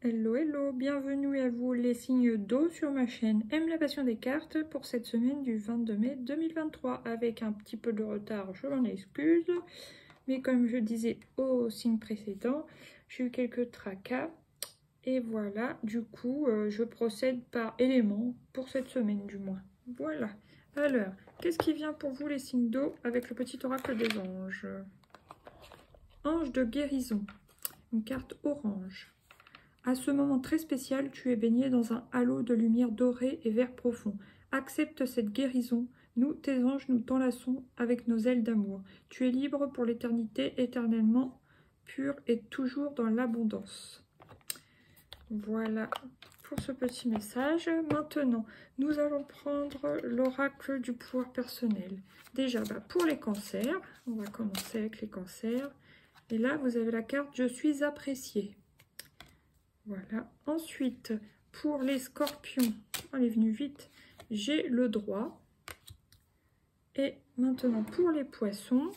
Hello, hello, bienvenue à vous les signes d'eau sur ma chaîne Aime la passion des cartes pour cette semaine du 22 mai 2023. Avec un petit peu de retard, je m'en excuse, mais comme je disais au signe précédent, j'ai eu quelques tracas. Et voilà, du coup, je procède par élément pour cette semaine du moins. Voilà. Alors, qu'est-ce qui vient pour vous les signes d'eau avec le petit oracle des anges? Ange de guérison, une carte orange. À ce moment très spécial, tu es baigné dans un halo de lumière dorée et vert profond. Accepte cette guérison. Nous, tes anges, nous t'enlaçons avec nos ailes d'amour. Tu es libre pour l'éternité, éternellement pur et toujours dans l'abondance. Voilà pour ce petit message. Maintenant, nous allons prendre l'oracle du pouvoir personnel. Déjà, pour les cancers, on va commencer avec les cancers. Et là, vous avez la carte « Je suis apprécié ». Voilà. Ensuite, pour les scorpions, elle est venue vite, j'ai le droit. Et maintenant, pour les poissons,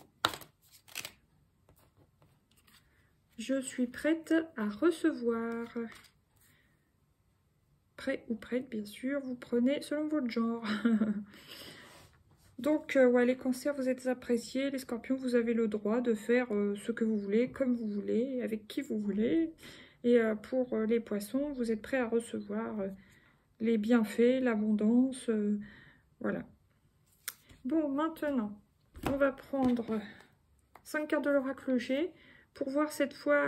je suis prête à recevoir. Prêt ou prête, bien sûr, vous prenez selon votre genre. Donc, ouais, les cancers, vous êtes appréciés. Les scorpions, vous avez le droit de faire ce que vous voulez, comme vous voulez, avec qui vous voulez. Et pour les poissons, vous êtes prêts à recevoir les bienfaits, l'abondance, voilà. Bon, maintenant, on va prendre 5 cartes de l'oracle G pour voir cette fois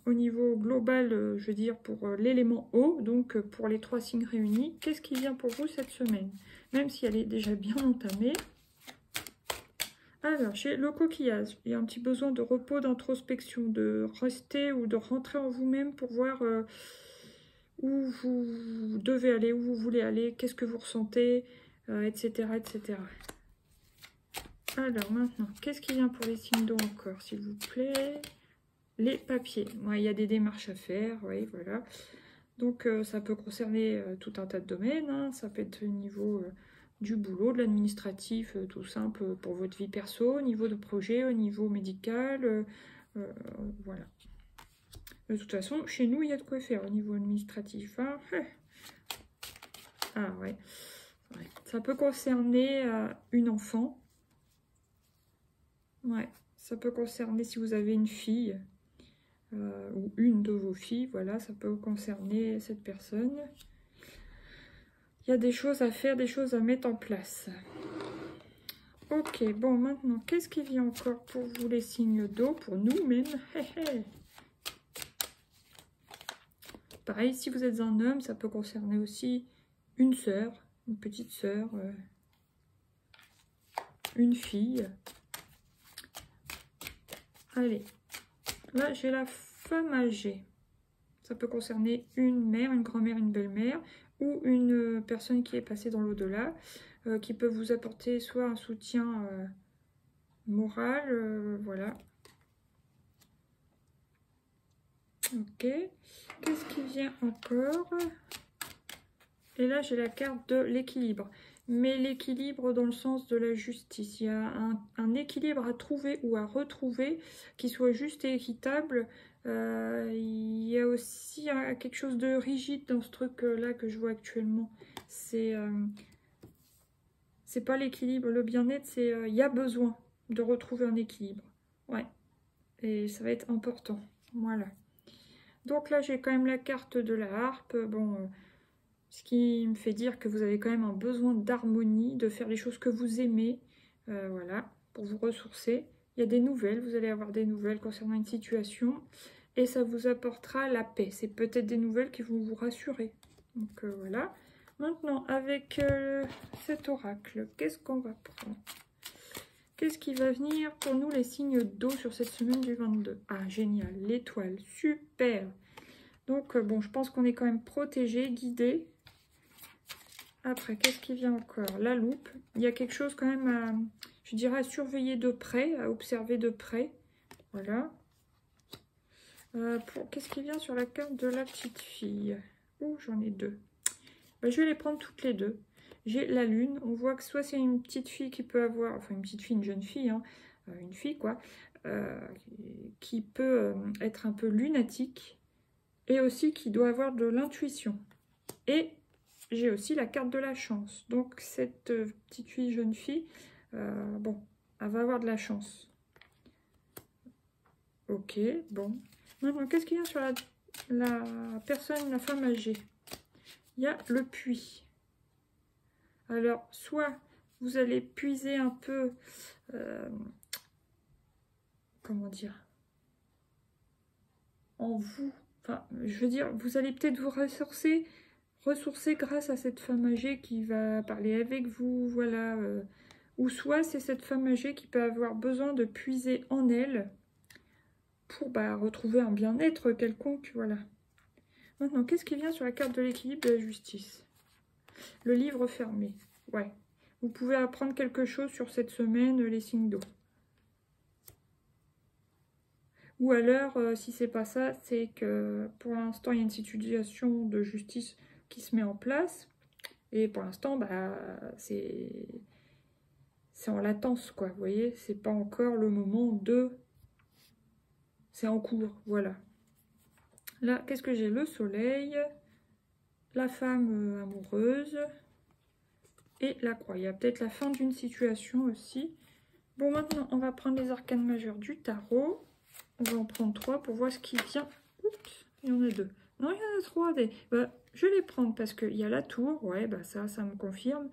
au niveau global, je veux dire, pour l'élément eau, donc pour les 3 signes réunis, qu'est-ce qui vient pour vous cette semaine? Même si elle est déjà bien entamée. Alors, chez le coquillage, il y a un petit besoin de repos, d'introspection, de rester ou de rentrer en vous-même pour voir où vous devez aller, où vous voulez aller, qu'est-ce que vous ressentez, etc., etc. Alors maintenant, qu'est-ce qui vient pour les signes d'eau encore, s'il vous plaît? Les papiers. Ouais, il y a des démarches à faire, oui, voilà. Donc ça peut concerner tout un tas de domaines, hein. Ça peut être au niveau du boulot, de l'administratif, tout simple pour votre vie perso, au niveau de projet, au niveau médical, voilà. De toute façon, chez nous, il y a de quoi faire au niveau administratif, hein. Ah ouais. Ouais. Ça peut concerner une enfant. Ouais, ça peut concerner si vous avez une fille ou une de vos filles, voilà, ça peut concerner cette personne. Il y a des choses à faire, des choses à mettre en place. Ok, bon, maintenant, qu'est-ce qui vient encore pour vous les signes d'eau, pour nous-mêmes? Pareil, si vous êtes un homme, ça peut concerner aussi une sœur, une petite sœur, une fille. Allez, là j'ai la femme âgée. Ça peut concerner une mère, une grand-mère, une belle-mère ou une personne qui est passée dans l'au-delà, qui peut vous apporter soit un soutien moral, voilà. Ok, qu'est-ce qui vient encore? Et là j'ai la carte de l'équilibre. Mais l'équilibre dans le sens de la justice. Il y a un équilibre à trouver ou à retrouver qui soit juste et équitable. Il y a aussi quelque chose de rigide dans ce truc-là que je vois actuellement. C'est pas l'équilibre, le bien-être, c'est il y a besoin de retrouver un équilibre. Ouais, et ça va être important. Voilà. Donc là, j'ai quand même la carte de la harpe. Bon... ce qui me fait dire que vous avez quand même un besoin d'harmonie, de faire les choses que vous aimez, voilà, pour vous ressourcer. Il y a des nouvelles, vous allez avoir des nouvelles concernant une situation, et ça vous apportera la paix. C'est peut-être des nouvelles qui vont vous rassurer. Donc voilà. Maintenant, avec cet oracle, qu'est-ce qu'on va prendre? Qu'est-ce qui va venir pour nous les signes d'eau sur cette semaine du 22? Ah, génial, l'étoile, super. Donc, bon, je pense qu'on est quand même protégé, guidé. Après, qu'est-ce qui vient encore? La loupe. Il y a quelque chose quand même à, je dirais, à surveiller de près, à observer de près. Voilà. Qu'est-ce qui vient sur la carte de la petite fille? Ouh, j'en ai deux. Je vais les prendre toutes les deux. J'ai la lune. On voit que soit c'est une petite fille qui peut avoir, enfin une petite fille, une jeune fille, hein, une fille quoi, qui peut être un peu lunatique. et aussi qui doit avoir de l'intuition. Et j'ai aussi la carte de la chance. Donc cette petite fille, jeune fille, bon, elle va avoir de la chance. Ok, bon. Maintenant, qu'est-ce qu'il y a sur la personne, la femme âgée? Il y a le puits. Alors, soit vous allez puiser un peu, comment dire, en vous. Enfin, je veux dire, vous allez peut-être vous ressourcer grâce à cette femme âgée qui va parler avec vous, voilà. Ou soit c'est cette femme âgée qui peut avoir besoin de puiser en elle pour retrouver un bien-être quelconque, voilà. Maintenant, qu'est-ce qui vient sur la carte de l'équilibre de la justice? Le livre fermé, ouais. Vous pouvez apprendre quelque chose sur cette semaine, les signes d'eau. Ou alors, si c'est pas ça, c'est que pour l'instant, il y a une situation de justice qui se met en place. Et pour l'instant, c'est en latence, quoi. Vous voyez, c'est pas encore le moment de... C'est en cours, voilà. Là, qu'est-ce que j'ai? Le soleil, la femme amoureuse et la croix. Il y a peut-être la fin d'une situation aussi. Bon, maintenant, on va prendre les arcanes majeures du tarot. On va en prendre 3 pour voir ce qui vient. Oups, il y en a 2. Non, il y en a 3. Je vais les prendre parce qu'il y a la tour. Ouais, ça me confirme.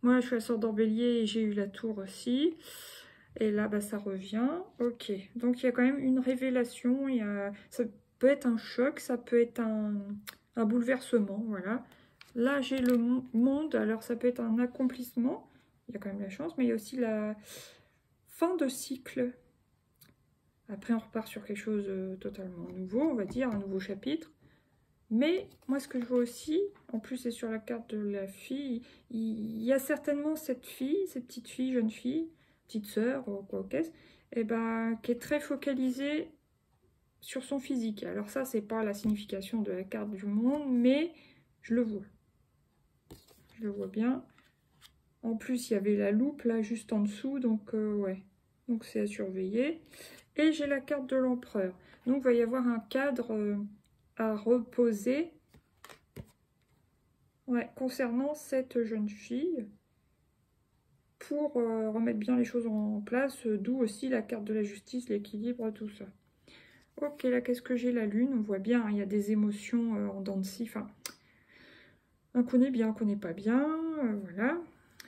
Moi, je suis ascendant Bélier et j'ai eu la tour aussi. Et là, ça revient. Ok. Donc, il y a quand même une révélation. Ça peut être un choc, ça peut être un bouleversement. Voilà. Là, j'ai le monde. Alors, ça peut être un accomplissement. Il y a quand même la chance. Mais il y a aussi la fin de cycle. Après, on repart sur quelque chose de totalement nouveau, on va dire, un nouveau chapitre. Mais moi, ce que je vois aussi, en plus, c'est sur la carte de la fille, il y a certainement cette fille, cette petite fille, jeune fille, petite sœur, ou quoi qu'est-ce, qui est très focalisée sur son physique. Alors ça, c'est pas la signification de la carte du monde, mais je le vois. Je le vois bien. En plus, il y avait la loupe, là, juste en dessous, donc ouais. Donc c'est à surveiller. Et j'ai la carte de l'empereur. Donc, il va y avoir un cadre à reposer concernant cette jeune fille pour remettre bien les choses en place, d'où aussi la carte de la justice, l'équilibre, tout ça. Ok, là, qu'est-ce que j'ai? La lune, on voit bien, hein, il y a des émotions en dents de scie. Enfin, on connaît bien, on connaît pas bien, voilà.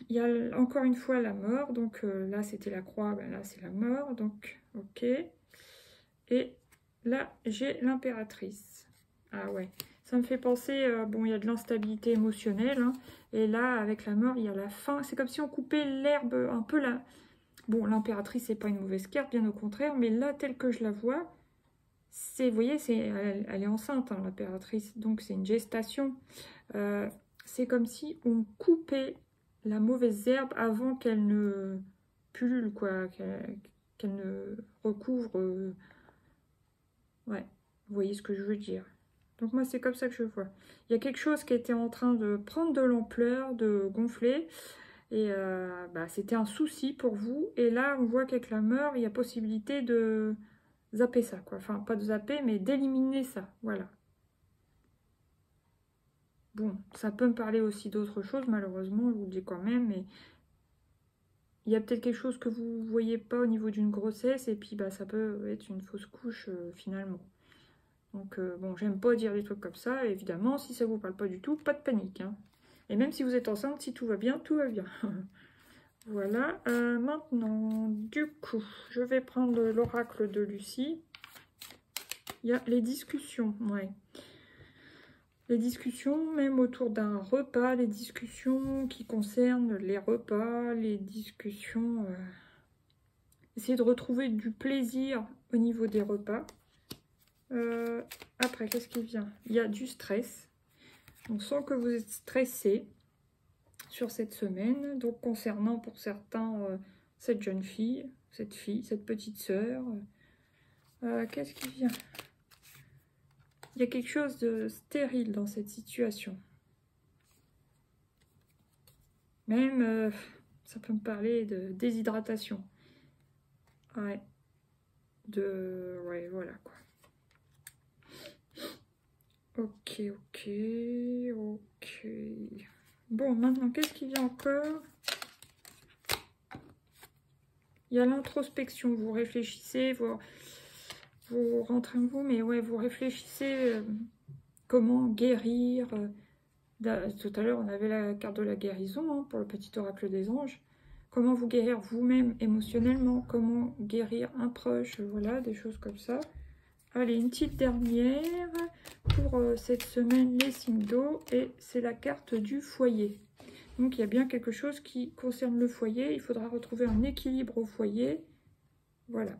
Il y a encore une fois la mort, donc là, c'était la croix, là, c'est la mort, donc ok. Et là, j'ai l'impératrice. Ah ouais, ça me fait penser, bon, il y a de l'instabilité émotionnelle, hein, et là, avec la mort, il y a la fin. C'est comme si on coupait l'herbe un peu là. Bon, l'impératrice, c'est pas une mauvaise carte, bien au contraire, mais là, telle que je la vois, vous voyez, elle est enceinte, hein, l'impératrice, donc c'est une gestation. C'est comme si on coupait la mauvaise herbe avant qu'elle ne pullule, quoi, qu'elle ne recouvre... Ouais, vous voyez ce que je veux dire. Donc moi, c'est comme ça que je vois. Il y a quelque chose qui était en train de prendre de l'ampleur, de gonfler. Et c'était un souci pour vous. Et là, on voit qu'avec la mort, il y a possibilité de zapper ça, quoi. Enfin, pas de zapper, mais d'éliminer ça. Voilà. Bon, ça peut me parler aussi d'autres choses, malheureusement, je vous le dis quand même. Mais il y a peut-être quelque chose que vous ne voyez pas au niveau d'une grossesse. Et puis, ça peut être une fausse couche, finalement. Donc, bon, j'aime pas dire des trucs comme ça. Évidemment, si ça vous parle pas du tout, pas de panique, hein. Et même si vous êtes enceinte, si tout va bien, tout va bien. Voilà. Maintenant, du coup, je vais prendre l'oracle de Lucie. Il y a les discussions, ouais. Les discussions, même autour d'un repas, les discussions qui concernent les repas, les discussions... Essayer de retrouver du plaisir au niveau des repas. Après, qu'est-ce qui vient? Il y a du stress. On sent que vous êtes stressé sur cette semaine. Donc, concernant pour certains cette jeune fille, cette petite sœur. Qu'est-ce qui vient? Il y a quelque chose de stérile dans cette situation. Même, ça peut me parler de déshydratation. Ouais. Ouais, voilà, quoi. Ok, ok, ok. Bon, maintenant, qu'est-ce qui vient encore? Il y a l'introspection. Vous réfléchissez, vous rentrez en vous, mais ouais, vous réfléchissez comment guérir. Tout à l'heure, on avait la carte de la guérison hein, pour le petit oracle des anges. Comment vous guérir vous-même émotionnellement, comment guérir un proche, voilà, des choses comme ça. Allez, une petite dernière pour cette semaine, les signes d'eau, et c'est la carte du foyer. Donc, il y a bien quelque chose qui concerne le foyer. Il faudra retrouver un équilibre au foyer. Voilà.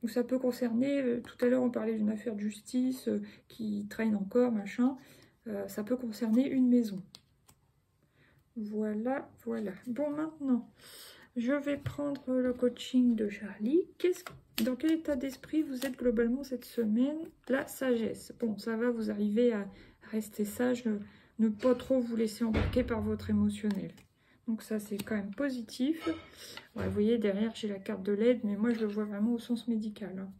Ou ça peut concerner, tout à l'heure, on parlait d'une affaire de justice qui traîne encore, machin. Ça peut concerner une maison. Voilà, voilà. Bon, maintenant, je vais prendre le coaching de Charlie. Dans quel état d'esprit vous êtes globalement cette semaine? La sagesse. Bon, ça va, vous arrivez à rester sage, ne pas trop vous laisser embarquer par votre émotionnel. Donc ça, c'est quand même positif. Ouais, vous voyez, derrière, j'ai la carte de l'aide, mais moi, je le vois vraiment au sens médical. Hein,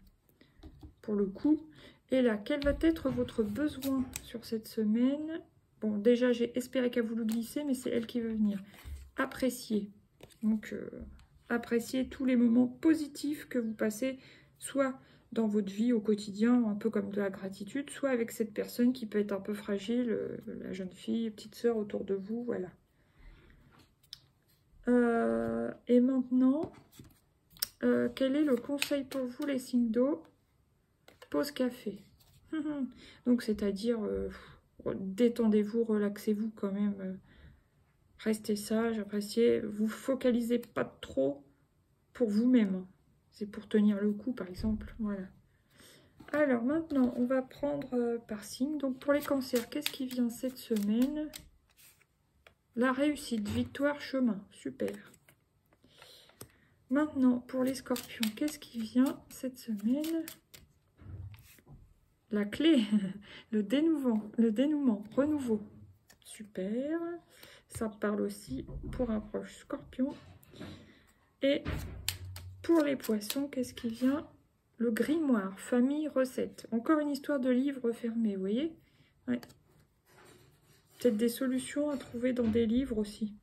pour le coup. Et là, quel va être votre besoin sur cette semaine? Bon, déjà, j'ai espéré qu'elle voulu glisser, mais c'est elle qui veut venir. Apprécier. Donc, apprécier tous les moments positifs que vous passez, soit dans votre vie au quotidien, un peu comme de la gratitude, soit avec cette personne qui peut être un peu fragile, la jeune fille, petite sœur autour de vous, voilà. Et maintenant, quel est le conseil pour vous, les signes d'eau? Pause café. Donc, c'est-à-dire, détendez-vous, relaxez-vous quand même. Restez sage, appréciez. Vous focalisez pas trop pour vous-même. C'est pour tenir le coup, par exemple. Voilà. Alors, maintenant, on va prendre par signe. Donc, pour les cancers, qu'est-ce qui vient cette semaine? La réussite, victoire, chemin. Super. Maintenant, pour les scorpions, qu'est-ce qui vient cette semaine? La clé, le dénouement, renouveau. Super. Ça parle aussi pour un proche scorpion. Et pour les poissons, qu'est-ce qui vient? Le grimoire, famille, recette. Encore une histoire de livre fermé, vous voyez? Ouais. Peut-être des solutions à trouver dans des livres aussi.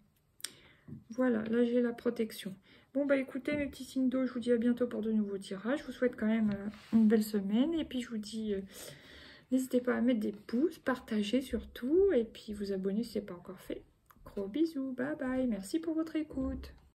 Voilà, là j'ai la protection. Bon, bah écoutez, mes petits signes d'eau, je vous dis à bientôt pour de nouveaux tirages. Je vous souhaite quand même une belle semaine. Et puis je vous dis, n'hésitez pas à mettre des pouces, partager surtout. Et puis vous abonner si ce n'est pas encore fait. Gros bisous, bye bye. Merci pour votre écoute.